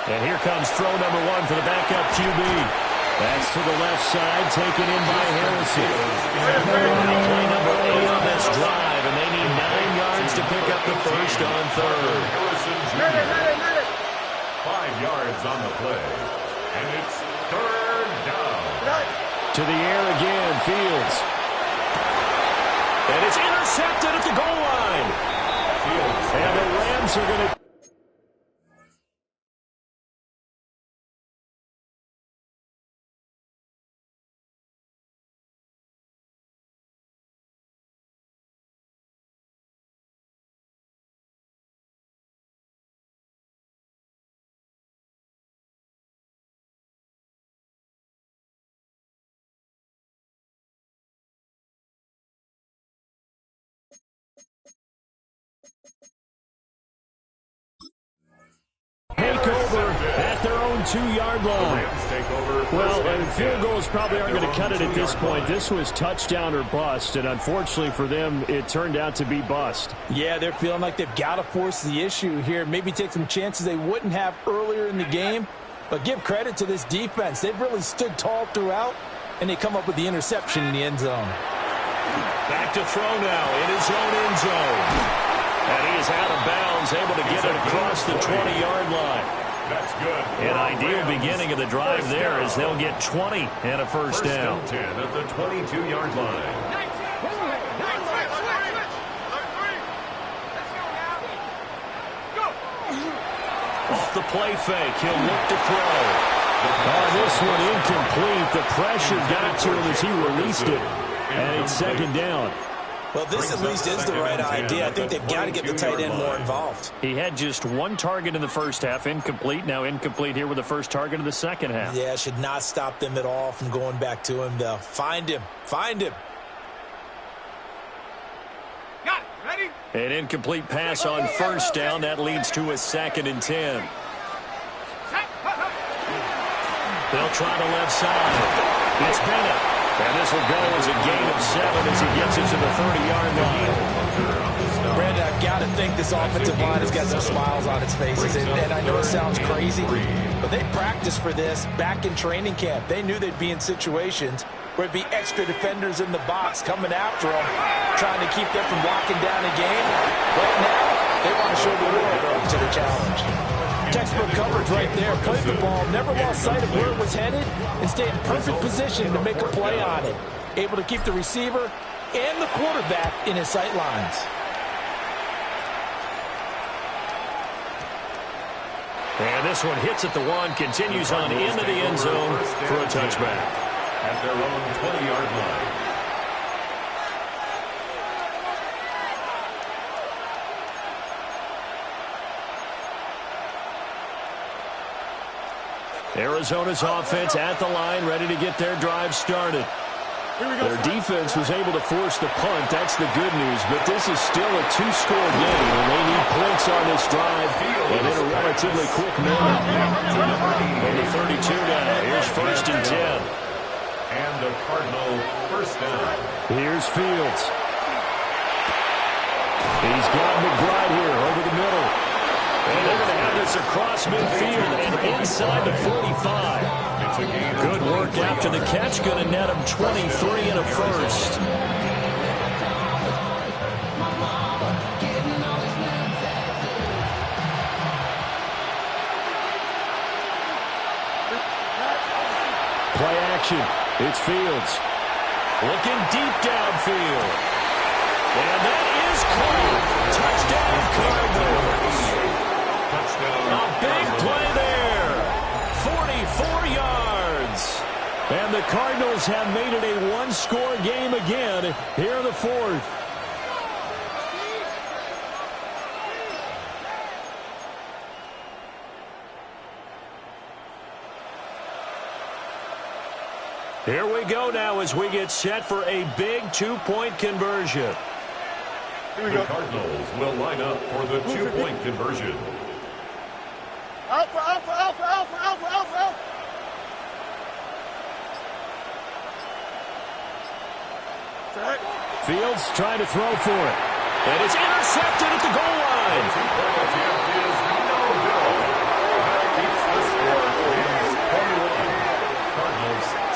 And here comes throw number 1 for the backup QB. That's to the left side, taken in by Harrison. Play number 8 on this drive, and they need 9 yards to pick up the first on 3rd. Let it. 5 yards on the play. And it's 3rd down. To the air again, Fields. And it's intercepted at the goal line. And the Rams are going to... take over at their own 2-yard line. Well, and field goals probably aren't going to cut it at this point. This was touchdown or bust, and unfortunately for them, it turned out to be bust. Yeah, they're feeling like they've got to force the issue here. Maybe take some chances they wouldn't have earlier in the game. But give credit to this defense. They've really stood tall throughout, and they come up with the interception in the end zone. Back to throw now in his own end zone. And he is out of bounds, able to get it across the 20-yard line. That's good. An ideal beginning of the drive there as they'll get 20 and a first down. 10 at the 22-yard line. Off the play fake, he'll look to throw. This one incomplete. The pressure got to him as he released it. And it's 2nd down. Well, this at least is the right idea. I think they've got to get the tight end more involved. He had just 1 target in the first half, incomplete. Now incomplete here with the first target of the second half. Yeah, should not stop them at all from going back to him, though. Find him. Find him. Got it. Ready? An incomplete pass on first down. That leads to a 2nd and 10. They'll try the left side. It's Bennett. And this will go as a gain of 7 as he gets it to the 30-yard line. Brandon, I've got to think this offensive line has got some smiles on its faces. And I know it sounds crazy, but they practiced for this back in training camp. They knew they'd be in situations where it'd be extra defenders in the box coming after them, trying to keep them from locking down a game. Right now, they want to show the world up to the challenge. Textbook coverage right there. Played the ball, never lost sight of where it was headed, and stayed in perfect position to make a play on it. Able to keep the receiver and the quarterback in his sight lines. And this one hits at the 1, continues on into the end zone for a touchback. At their own 20-yard line. Arizona's offense at the line, ready to get their drive started. Their defense was able to force the punt. That's the good news. But this is still a 2-score game, and they need points on this drive and in a relatively quick manner. From the 32 now, here's 1st and 10. And the Cardinal first down. Here's Fields. He's got McBride here over the middle. And they're going to have this across midfield and inside the 45. Good work after the catch. Going to net him 23 and a first. Play action. It's Fields. Looking deep downfield. And that is caught. Touchdown, Cardinals. A big play there. 44 yards. And the Cardinals have made it a one-score game again here in the fourth. Here we go now as we get set for a big two-point conversion. The Cardinals will line up for the two-point conversion. Alpha, alpha, alpha, alpha, alpha, alpha, alpha. Fields trying to throw for it. And it's intercepted at the goal line.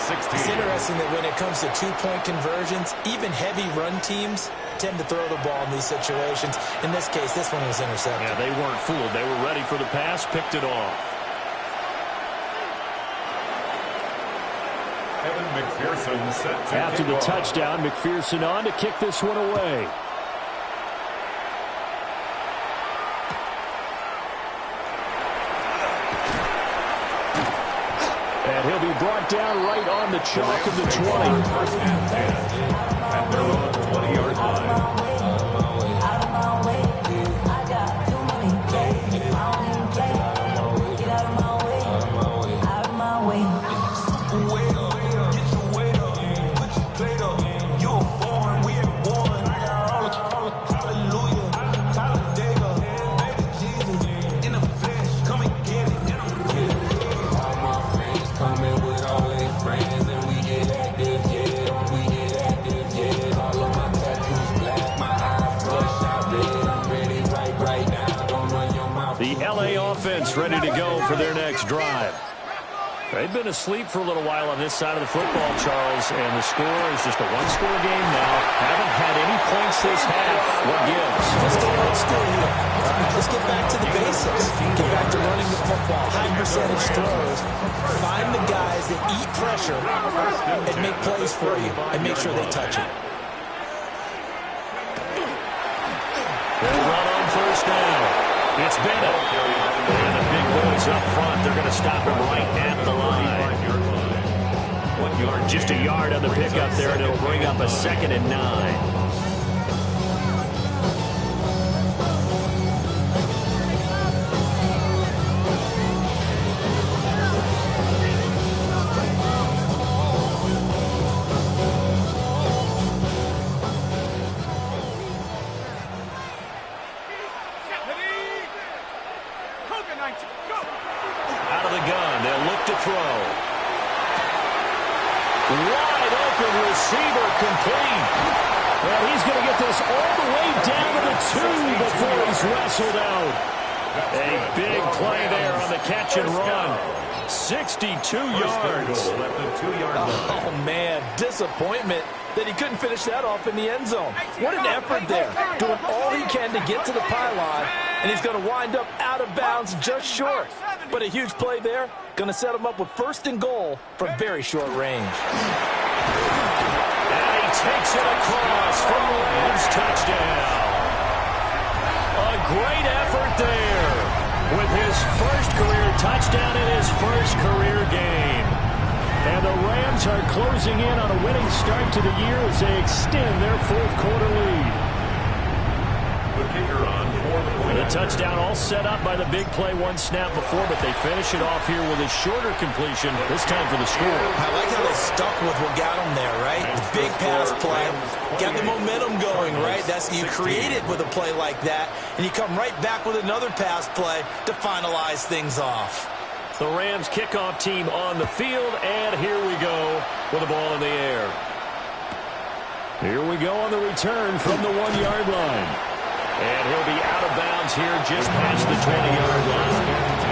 It's interesting that when it comes to two-point conversions, even heavy run teams tend to throw the ball in these situations. In this case, this one was intercepted. Yeah, they weren't fooled. They were ready for the pass, picked it off. McPherson set to after the touchdown, McPherson on to kick this one away. And he'll be brought down right on the chalk of the 20. First and 10 at their own 20-yard line. Ready to go for their next drive. They've been asleep for a little while on this side of the football, Charles, and the score is just a one-score game now. Haven't had any points this half. What gives? Let's go old school here. Let's get back to the basics. Get back to running the football, high percentage throws. Find the guys that eat pressure and make plays for you and make sure they touch it. They'll run on first down. It's Bennett. And the big boys up front, they're going to stop him right at the line. 1 yard, just a yard on the pickup there, and it'll bring up a 2nd and 9. Wrestled out. A big play there on the catch and run. 62 yards. Oh, man, disappointment that he couldn't finish that off in the end zone. What an effort there. Doing all he can to get to the pylon, and he's going to wind up out of bounds just short. But a huge play there. Going to set him up with 1st and goal from very short range. And he takes it across for the Rams touchdown. A great effort there with his first career touchdown in his first career game. And the Rams are closing in on a winning start to the year as they extend their 4th quarter lead. The touchdown all set up by the big play one snap before, but they finish it off here with a shorter completion, this time for the score. I like how they stuck with what got them there, right? The big pass play, got the momentum going, right? That's you create it with a play like that, and you come right back with another pass play to finalize things off. The Rams kickoff team on the field, and here we go with the ball in the air. Here we go on the return from the 1-yard line. And he'll be out of bounds here just past the 20-yard line.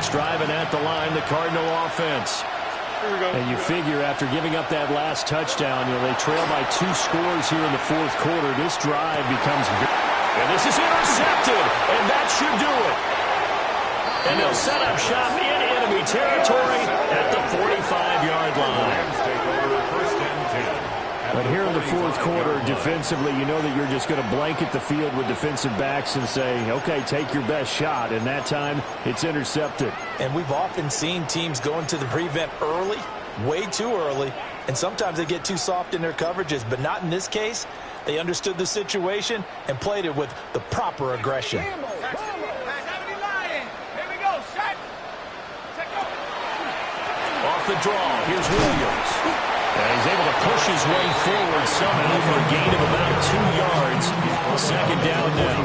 next drive, and at the line, the Cardinal offense. And you figure after giving up that last touchdown, they trail by 2 scores here in the fourth quarter. This drive becomes... And this is intercepted, and that should do it. And they'll set up shop in enemy territory at the 45-yard line. But here in the fourth quarter, defensively, you know that you're just going to blanket the field with defensive backs and say, okay, take your best shot. And that time, it's intercepted. And we've often seen teams go into the prevent early, way too early, and sometimes they get too soft in their coverages. But not in this case. They understood the situation and played it with the proper aggression. Off the draw, here's Williams. And he's able to push his way forward somehow for a gain of about 2 yards. Second down now.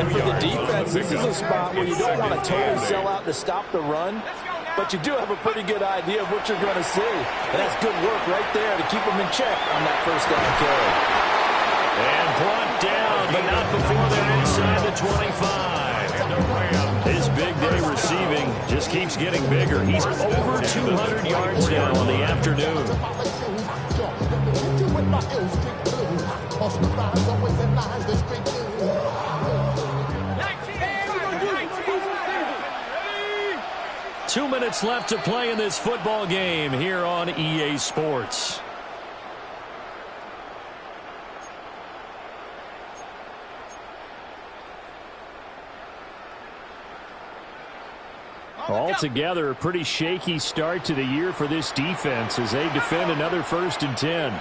And for the defense, this is a spot where you don't want to totally sell out to stop the run, but you do have a pretty good idea of what you're going to see. And that's good work right there to keep them in check on that first down carry. And brought down, but not before they're inside the 25. His big day receiving just keeps getting bigger. He's over 200 yards now on the afternoon. Two minutes left to play in this football game here on EA Sports. Altogether, a pretty shaky start to the year for this defense as they defend another 1st and 10.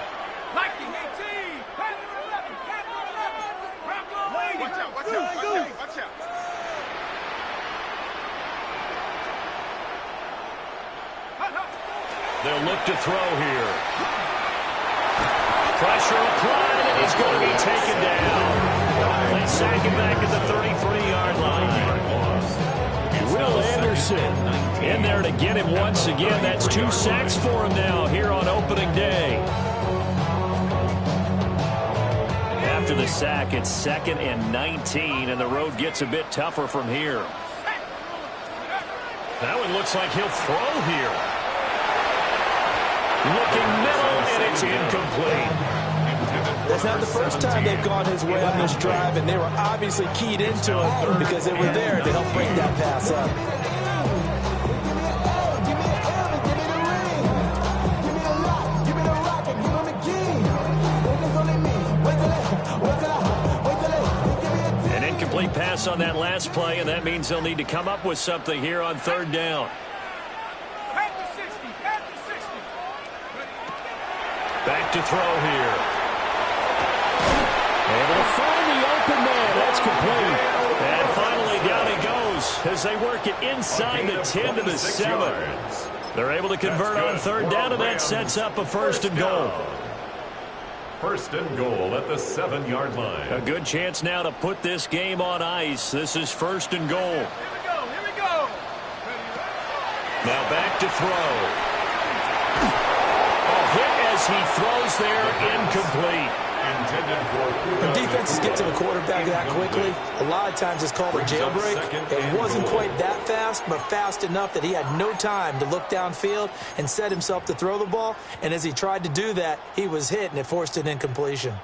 They'll look to throw here. Pressure applied, and he's going to be taken down. They sack him back at the 33-yard line. Will Anderson in there to get him once again. That's 2 sacks for him now here on opening day. After the sack, it's 2nd and 19, and the road gets a bit tougher from here. That one looks like he'll throw here. Looking middle, and it's incomplete. That's not the first time they've gone his way on this drive, and they were obviously keyed into it because they were there to help break that pass up. An incomplete pass on that last play, and that means they'll need to come up with something here on 3rd down. Back to throw here. Able to find the open man. That's complete. And finally down he goes as they work it inside the 10 to the 7. They're able to convert on 3rd down, and that sets up a 1st and goal. 1st and goal at the 7-yard line. A good chance now to put this game on ice. This is 1st and goal. Here we go. Now back to throw. A hit as he throws there, incomplete. When defenses get to the quarterback that quickly, a lot of times it's called a jailbreak. It wasn't quite that fast, but fast enough that he had no time to look downfield and set himself to throw the ball. And as he tried to do that, he was hit, and it forced an incompletion.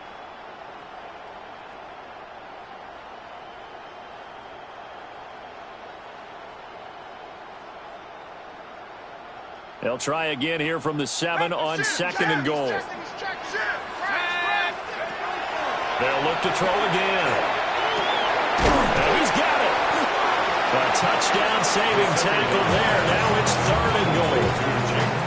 They'll try again here from the 7 on 2nd and goal. They'll look to throw again. And he's got it. A touchdown saving tackle there. Now it's 3rd and goal.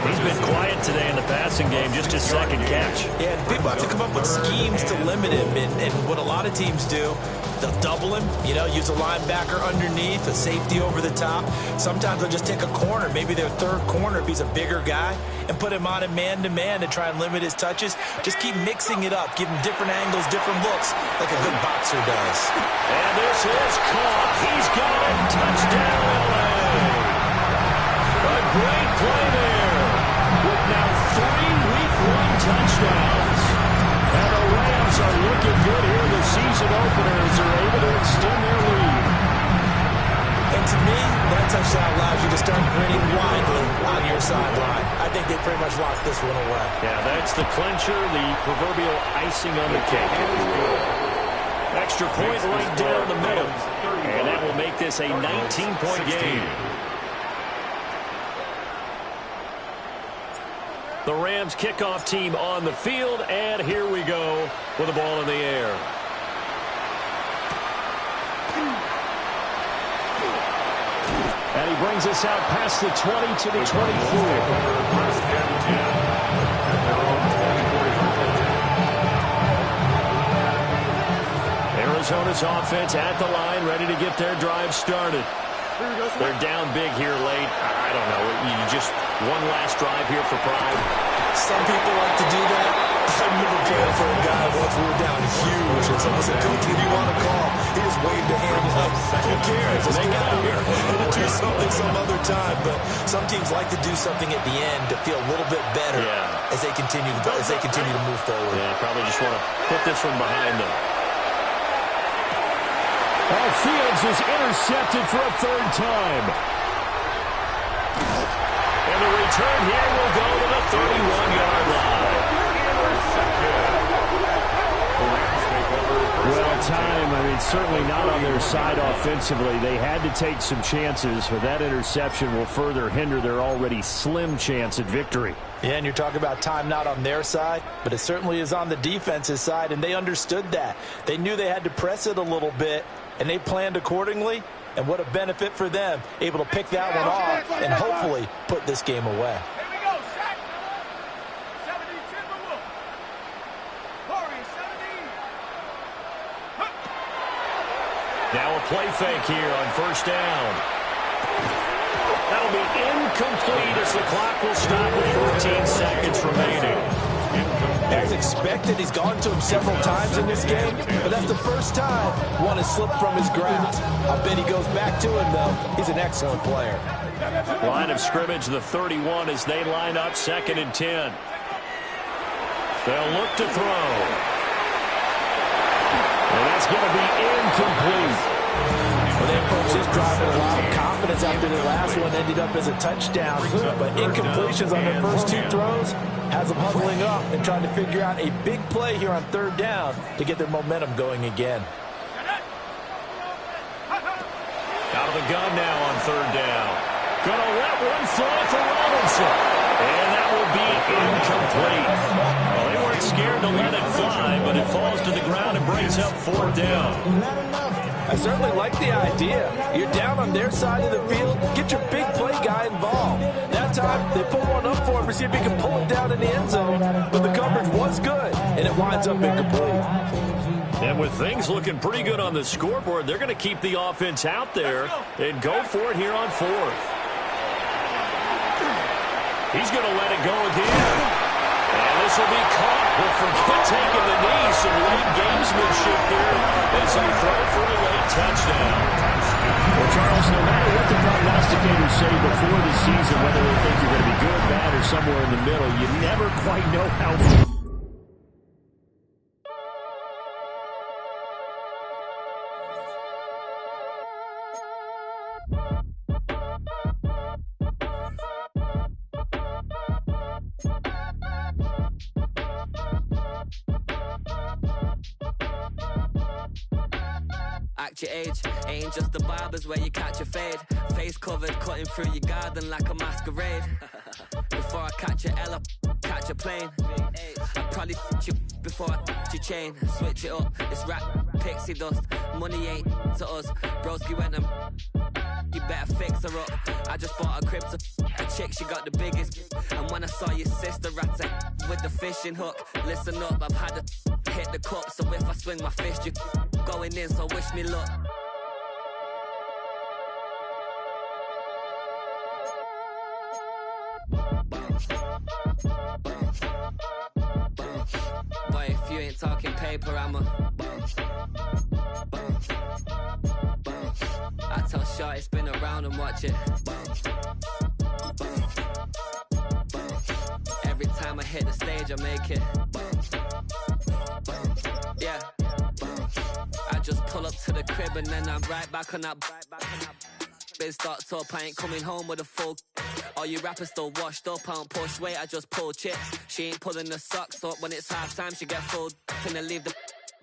He's been quiet today in the passing game, just his 2nd catch. Yeah, people have to come up with schemes to limit him, and what a lot of teams do, they'll double him, use a linebacker underneath, a safety over the top. Sometimes they'll just take a corner, maybe their 3rd corner if he's a bigger guy, and put him on a man-to-man to try and limit his touches. Just keep mixing it up, give him different angles, different looks, like a good boxer does. And this is caught. He's got it. Touchdown, LA. A great play there. With now 3 Week 1 touchdowns. And the Rams are looking good here in the season opener as they're able to extend their lead. And to me, that touchdown allows you to start grinning widely on your sideline. I think they pretty much locked this one away. Yeah, that's the clincher, the proverbial icing on the cake, if you will. Extra point right down the middle. And that will make this a 19-point game. The Rams kickoff team on the field, and here we go with the ball in the air. And he brings us out past the 20 to the 24. Arizona's offense at the line, ready to get their drive started. They're down big here late. I don't know. You just one last drive here for pride. Some people like to do that. I remember playing for a guy once we were down huge, and someone said, "Coach, what do you want to call?" He just waved a hand up. Who cares? Let's get out of here. We'll do something some other time. But some teams like to do something at the end to feel a little bit better as they continue to move forward. Yeah, probably just want to put this one behind them. Fields is intercepted for a third time. And the return here will go to the 31-yard line. Well, time, certainly not on their side offensively. They had to take some chances, but that interception will further hinder their already slim chance at victory. Yeah, and you're talking about time not on their side, but it certainly is on the defense's side, and they understood that. They knew they had to press it a little bit, and they planned accordingly, and what a benefit for them, able to pick that one off and hopefully put this game away. Here we go, set. 70 Timberwolves. Warriors, 17. Now a play fake here on first down. That'll be incomplete as the clock will stop with 14 seconds remaining. As expected, he's gone to him several times in this game, but that's the first time one has slipped from his grasp. I bet he goes back to him, though. He's an excellent player. Line of scrimmage, the 31, as they line up 2nd and 10. They'll look to throw. And that's going to be incomplete. Well, they approached this drive with a lot of confidence after the last one ended up as a touchdown. But incompletions on their first two throws has them huddling up and trying to figure out a big play here on third down to get their momentum going again. Out of the gun now on third down. Gonna let one fly for Robinson. And that will be incomplete. Well, they weren't scared to let it fly, but it falls to the ground and brings up 4th down. I certainly like the idea. You're down on their side of the field. Get your big play guy involved. That time, they put one up for him to see if he can pull it down in the end zone. But the coverage was good, and it winds up incomplete. And with things looking pretty good on the scoreboard, they're going to keep the offense out there and go for it here on 4th. He's going to let it go again. And this will be caught. We'll forget taking the knee. Some late gamesmanship there as they throw for a late touchdown. Well, Charles, no matter what the prognosticators say before the season, whether they think you're going to be good, bad, or somewhere in the middle, you never quite know how. Act your age, ain't just the barbers where you catch a fade. Face covered, cutting through your garden like a masquerade. Before I catch a L up, catch a plane. I'd probably you before I your chain. Switch it up, it's rap, pixie dust. Money ain't to us, broski went and you better fix her up. I just bought a crib to a chick, she got the biggest. And when I saw your sister rat with the fishing hook, listen up, I've had to hit the cup. So if I swing my fist, you going in, so wish me luck. Boy, if you ain't talking paper, I'm a I tell Shorty spin around and watch it. Every time I hit the stage, I make it. Yeah. I just pull up to the crib and then I'm right back on that been stocked up. I ain't coming home with a full. All you rappers still washed up. I don't push weight, I just pull chips. She ain't pulling the socks up. When it's half time, she get full. Finna leave the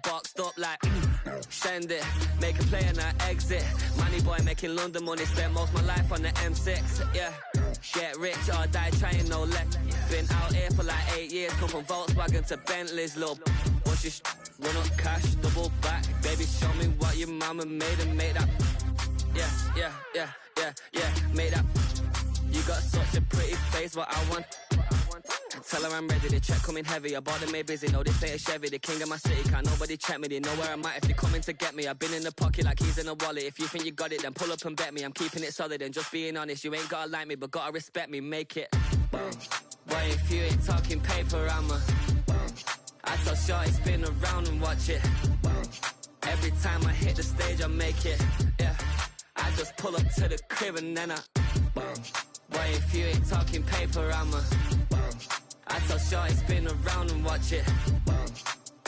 boxed up like send it, make a play and I exit. Money boy making London money, spent most of my life on the M6. Yeah, get rich or die trying, no let. Been out here for like 8 years, come from Volkswagen to Bentley's, little. Watch this run up cash, double back. Baby, show me what your mama made and make that. Yeah, made that. You got such a pretty face, but I want. Tell her I'm ready, the check coming heavy. I bought them made busy, no this ain't a Chevy. The king of my city, can't nobody check me. They know where I'm at if you're coming to get me. I've been in the pocket like keys in a wallet. If you think you got it, then pull up and bet me. I'm keeping it solid and just being honest. You ain't gotta like me, but gotta respect me, make it. Boy, if you ain't talking paper, I tell shorty spin around and watch it. Every time I hit the stage, I make it. Yeah, I just pull up to the crib and then I. Boy, if you ain't talking paper, I tell shorty spin around and watch it.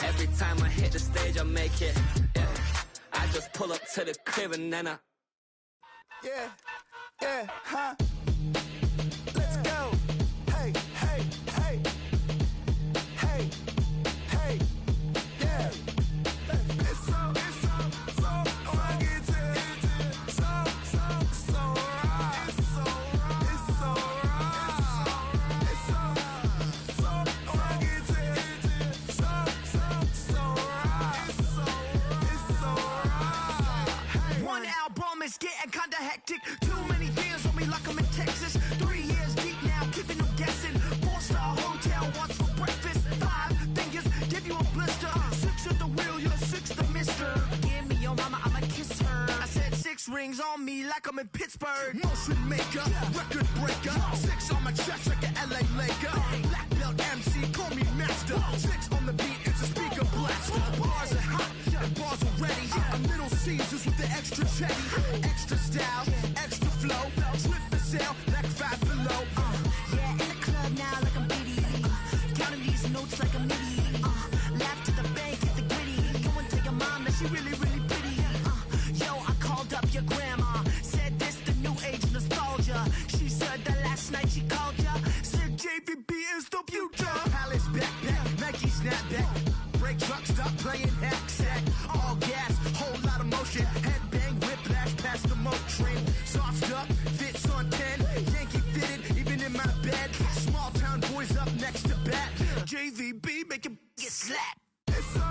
Every time I hit the stage, I make it. Yeah, I just pull up to the crib and then I. Yeah, huh? Let's go. Hey, hey, hey. Hey, hey, yeah. It's so rugged. So right. It's so rugged. One album is getting kinda hectic. Too many fans on me like I'm in Texas. 3 years deep now, keeping them guessing. 4-star hotel, what's for breakfast? 5 fingers, give you a blister. 6 at the wheel, you're 6 the mister. Give me your mama, I'ma kiss her. I said 6 rings on me like I'm in Pittsburgh. Motion maker, record breaker. 6 on my chest like an LA Laker. Black belt MC, call me master. 6 on the beat, it's a speaker blaster. Bars are hot, and bars are ready. A Little Caesars with the extra chetty. Extra style, extra flow. Slip for sale, like 5 below. Yeah, in the club now like I'm Biddy. Counting these notes like I'm Nitty. Laugh to the bank, hit the gritty. Go and tell your mom that she really, really pretty. Yo, I called up your grandma. Said this the new age nostalgia. She said that last night she called ya. Said JVB is the future. Palace backpack, Nike snapback. Break truck, stop playing hack sack. All gas, whole lot of motion. Headbang, whiplash, past the moat train. Sauced up, fits on 10. Yankee fitted, even in my bed. Small town boys up next to bat. JVB, make it get slapped. It's so